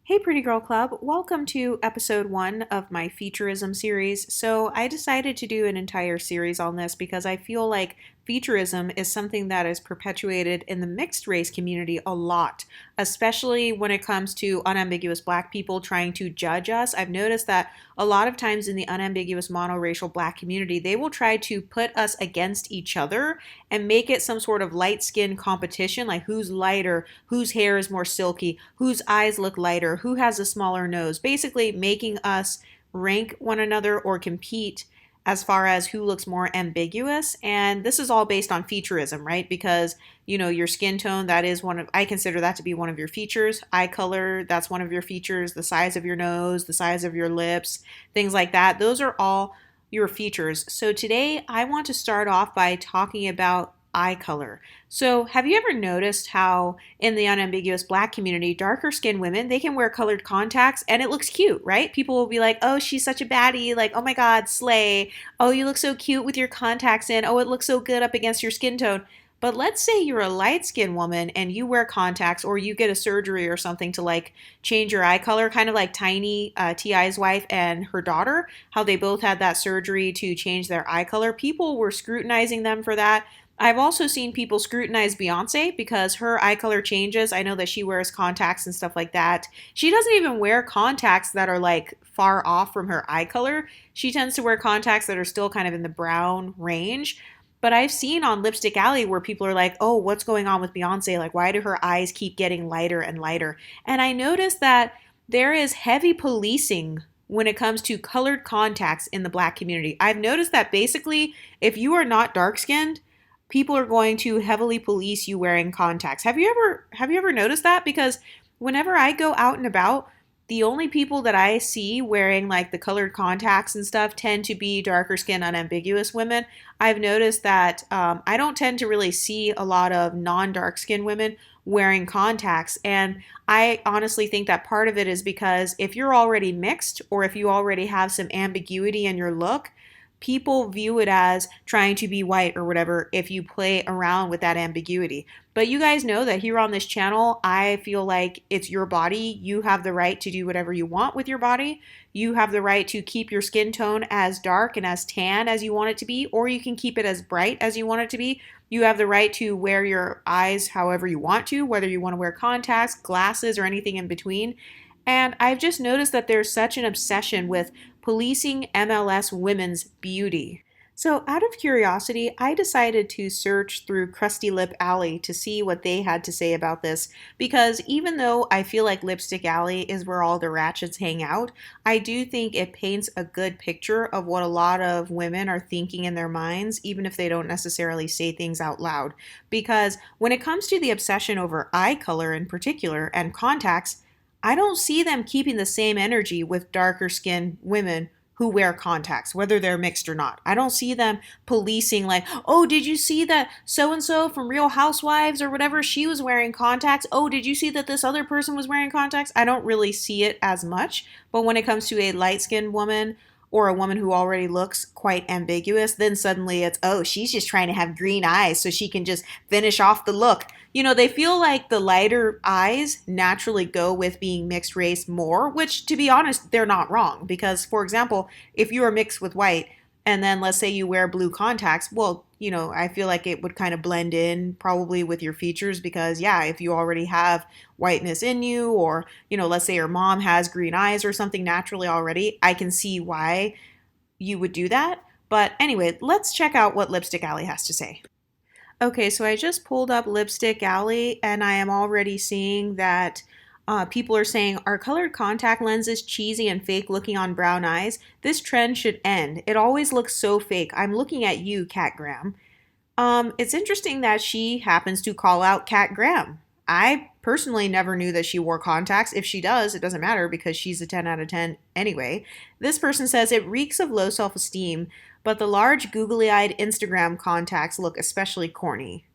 Hey, Pretty Girl Club. Welcome to episode one of my Featurism series. So, I decided to do an entire series on this because I feel like Featurism is something that is perpetuated in the mixed race community a lot, especially when it comes to unambiguous black people trying to judge us. I've noticed that a lot of times in the unambiguous monoracial black community, they will try to put us against each other and make it some sort of light skin competition, like who's lighter, whose hair is more silky, whose eyes look lighter, who has a smaller nose, basically making us rank one another or compete as far as who looks more ambiguous. And this is all based on featurism, right? Because, your skin tone, that is I consider that to be one of your features. Eye color, that's one of your features. The size of your nose, the size of your lips, things like that. Those are all your features. So today I want to start off by talking about eye color. So, have you ever noticed how in the unambiguous black community, darker skinned women, they can wear colored contacts and it looks cute, right? People will be like, "Oh, she's such a baddie," like, "Oh my god, slay. Oh, you look so cute with your contacts in. Oh, it looks so good up against your skin tone." But let's say you're a light-skinned woman and you wear contacts or you get a surgery or something to like change your eye color, kind of like Tiny, T.I.'s wife and her daughter, how they both had that surgery to change their eye color. People were scrutinizing them for that. I've also seen people scrutinize Beyonce because her eye color changes. I know that she wears contacts and stuff like that. She doesn't even wear contacts that are like far off from her eye color. She tends to wear contacts that are still kind of in the brown range. But I've seen on Lipstick Alley where people are like, "Oh, what's going on with Beyonce? Like, why do her eyes keep getting lighter and lighter?" And I noticed that there is heavy policing when it comes to colored contacts in the black community. I've noticed that basically, if you are not dark skinned, people are going to heavily police you wearing contacts. Have you ever noticed that? Because whenever I go out and about, the only people that I see wearing like the colored contacts and stuff tend to be darker skinned, unambiguous women. I've noticed that I don't tend to really see a lot of non-dark skinned women wearing contacts. And I honestly think that part of it is because if you're already mixed or if you already have some ambiguity in your look, people view it as trying to be white or whatever if you play around with that ambiguity. But you guys know that here on this channel, I feel like it's your body. You have the right to do whatever you want with your body. You have the right to keep your skin tone as dark and as tan as you want it to be, or you can keep it as bright as you want it to be. You have the right to wear your eyes however you want to, whether you want to wear contacts, glasses, or anything in between. And I've just noticed that there's such an obsession with policing MLS women's beauty. So, out of curiosity, I decided to search through Crusty Lip Alley to see what they had to say about this. Because even though I feel like Lipstick Alley is where all the ratchets hang out, I do think it paints a good picture of what a lot of women are thinking in their minds, even if they don't necessarily say things out loud. Because when it comes to the obsession over eye color in particular and contacts, I don't see them keeping the same energy with darker skinned women who wear contacts, whether they're mixed or not. I don't see them policing like, "Oh, did you see that so and so from Real Housewives or whatever, she was wearing contacts? Oh, did you see that this other person was wearing contacts?" I don't really see it as much. But when it comes to a light skinned woman or a woman who already looks quite ambiguous, then suddenly it's, "Oh, she's just trying to have green eyes so she can just finish off the look." They feel like the lighter eyes naturally go with being mixed race more, which to be honest, they're not wrong. Because, for example, if you are mixed with white and then let's say you wear blue contacts, well, I feel like it would kind of blend in probably with your features because, yeah, if you already have whiteness in you or, let's say your mom has green eyes or something naturally already, I can see why you would do that. But anyway, let's check out what Lipstick Alley has to say. Okay, so I just pulled up Lipstick Alley and I am already seeing that people are saying, "Are colored contact lenses cheesy and fake looking on brown eyes? This trend should end. It always looks so fake. I'm looking at you, Cat Graham." It's interesting that she happens to call out Cat Graham. I personally never knew that she wore contacts. If she does, it doesn't matter because she's a 10 out of 10 anyway. This person says it reeks of low self-esteem, but the large googly-eyed Instagram contacts look especially corny.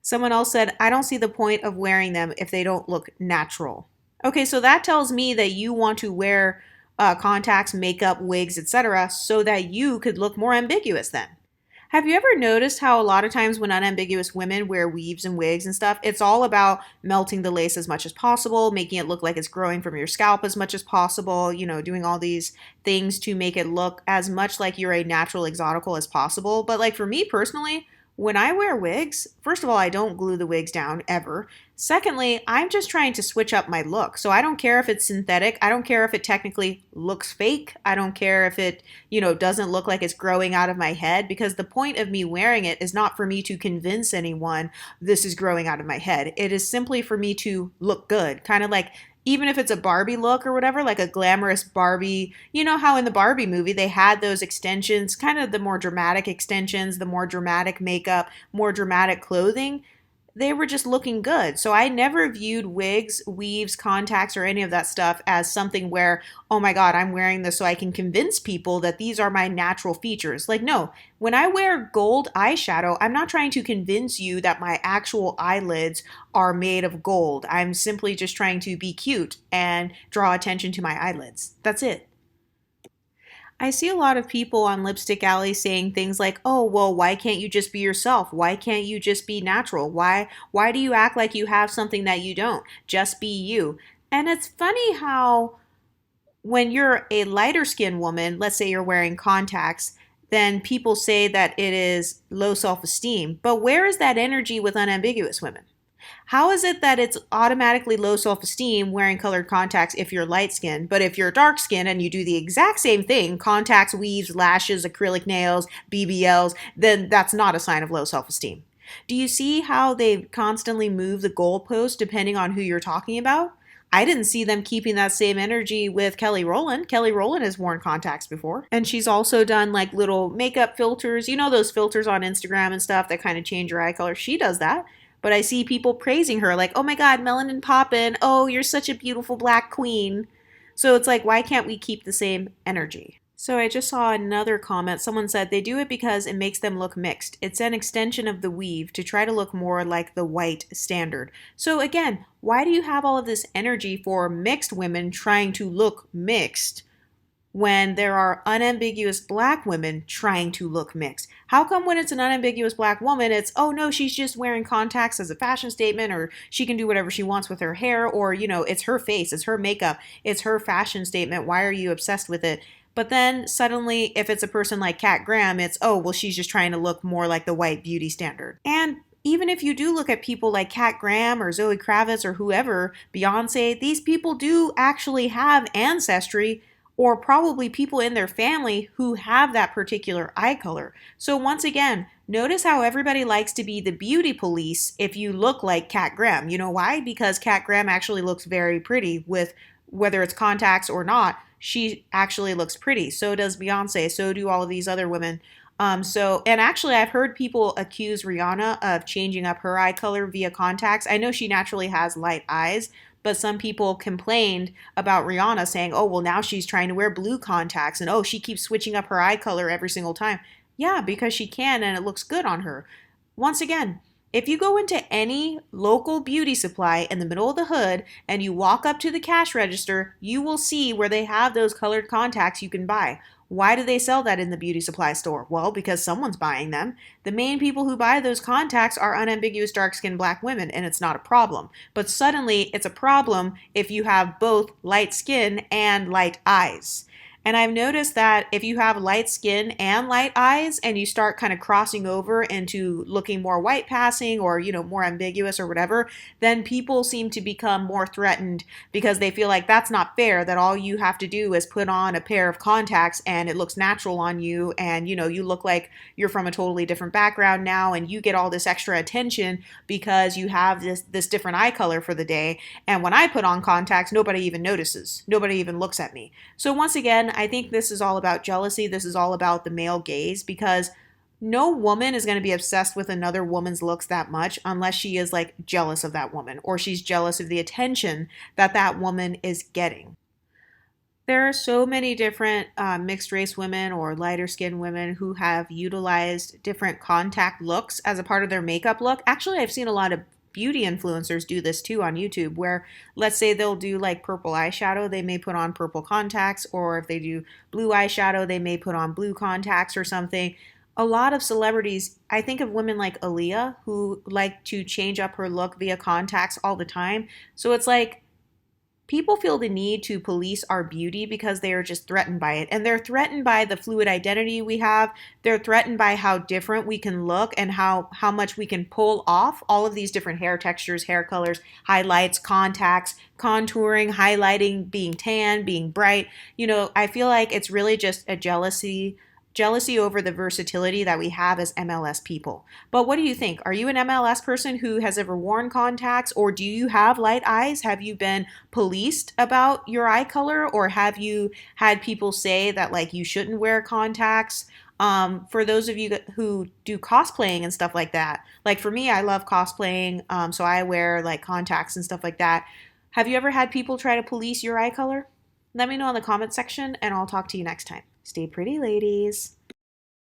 Someone else said, "I don't see the point of wearing them if they don't look natural." Okay, so that tells me that you want to wear contacts, makeup, wigs, etc., so that you could look more ambiguous then. Have you ever noticed how a lot of times when unambiguous women wear weaves and wigs and stuff, it's all about melting the lace as much as possible, making it look like it's growing from your scalp as much as possible, doing all these things to make it look as much like you're a natural exotical as possible. But like for me personally, when I wear wigs, first of all, I don't glue the wigs down ever. Secondly, I'm just trying to switch up my look. So I don't care if it's synthetic. I don't care if it technically looks fake. I don't care if it, doesn't look like it's growing out of my head, because the point of me wearing it is not for me to convince anyone this is growing out of my head. It is simply for me to look good. Kind of like, even if it's a Barbie look or whatever, like a glamorous Barbie, you know how in the Barbie movie they had those extensions, kind of the more dramatic extensions, the more dramatic makeup, more dramatic clothing. They were just looking good. So I never viewed wigs, weaves, contacts, or any of that stuff as something where, oh my God, I'm wearing this so I can convince people that these are my natural features. Like, no, when I wear gold eyeshadow, I'm not trying to convince you that my actual eyelids are made of gold. I'm simply just trying to be cute and draw attention to my eyelids. That's it. I see a lot of people on Lipstick Alley saying things like, "Oh, well, why can't you just be yourself? Why can't you just be natural? Why do you act like you have something that you don't? Just be you." And it's funny how when you're a lighter skinned woman, let's say you're wearing contacts, then people say that it is low self-esteem. But where is that energy with unambiguous women? How is it that it's automatically low self esteem wearing colored contacts if you're light skinned, but if you're dark skinned and you do the exact same thing, contacts, weaves, lashes, acrylic nails, BBLs, then that's not a sign of low self esteem? Do you see how they constantly move the goalpost depending on who you're talking about? I didn't see them keeping that same energy with Kelly Rowland. Kelly Rowland has worn contacts before. And she's also done like little makeup filters. You know those filters on Instagram and stuff that kind of change your eye color? She does that. But I see people praising her like, oh my God, melanin poppin'. Oh, you're such a beautiful black queen. So it's like, why can't we keep the same energy? So I just saw another comment. Someone said they do it because it makes them look mixed. It's an extension of the weave to try to look more like the white standard. So again, why do you have all of this energy for mixed women trying to look mixed when there are unambiguous black women trying to look mixed? How come when it's an unambiguous black woman, it's, oh no, she's just wearing contacts as a fashion statement, or she can do whatever she wants with her hair, or, it's her face, it's her makeup, it's her fashion statement. Why are you obsessed with it? But then suddenly, if it's a person like Kat Graham, it's, oh, well, she's just trying to look more like the white beauty standard. And even if you do look at people like Kat Graham or Zoe Kravitz or whoever, Beyonce, these people do actually have ancestry or probably people in their family who have that particular eye color. So once again, notice how everybody likes to be the beauty police if you look like Kat Graham. You know why? Because Kat Graham actually looks very pretty with whether it's contacts or not. She actually looks pretty. So does Beyonce. So do all of these other women. And actually I've heard people accuse Rihanna of changing up her eye color via contacts. I know she naturally has light eyes, but some people complained about Rihanna saying, oh, well, now she's trying to wear blue contacts and, oh, she keeps switching up her eye color every single time. Yeah, because she can and it looks good on her. Once again, if you go into any local beauty supply in the middle of the hood and you walk up to the cash register, you will see where they have those colored contacts you can buy. Why do they sell that in the beauty supply store? Well, because someone's buying them. The main people who buy those contacts are unambiguous dark-skinned black women, and it's not a problem. But suddenly, it's a problem if you have both light skin and light eyes. And I've noticed that if you have light skin and light eyes and you start kind of crossing over into looking more white passing or, more ambiguous or whatever, then people seem to become more threatened because they feel like that's not fair, that all you have to do is put on a pair of contacts and it looks natural on you and, you look like you're from a totally different background now and you get all this extra attention because you have this different eye color for the day. And when I put on contacts, nobody even notices. Nobody even looks at me. So once again, I think this is all about jealousy. This is all about the male gaze because no woman is going to be obsessed with another woman's looks that much unless she is like jealous of that woman or she's jealous of the attention that that woman is getting. There are so many different mixed race women or lighter skinned women who have utilized different contact looks as a part of their makeup look. Actually, I've seen a lot of beauty influencers do this too on YouTube where let's say they'll do like purple eyeshadow, they may put on purple contacts, or if they do blue eyeshadow, they may put on blue contacts or something. a lot of celebrities, I think of women like Aaliyah who like to change up her look via contacts all the time. So it's like people feel the need to police our beauty because they are just threatened by it. And they're threatened by the fluid identity we have. They're threatened by how different we can look and how much we can pull off all of these different hair textures, hair colors, highlights, contacts, contouring, highlighting, being tan, being bright. I feel like it's really just a jealousy over the versatility that we have as MLS people. But what do you think? Are you an MLS person who has ever worn contacts, or do you have light eyes? Have you been policed about your eye color, or have you had people say that like you shouldn't wear contacts? For those of you who do cosplaying and stuff like that, like for me, I love cosplaying, so I wear like contacts and stuff like that. Have you ever had people try to police your eye color? Let me know in the comment section, and I'll talk to you next time. Stay pretty, ladies.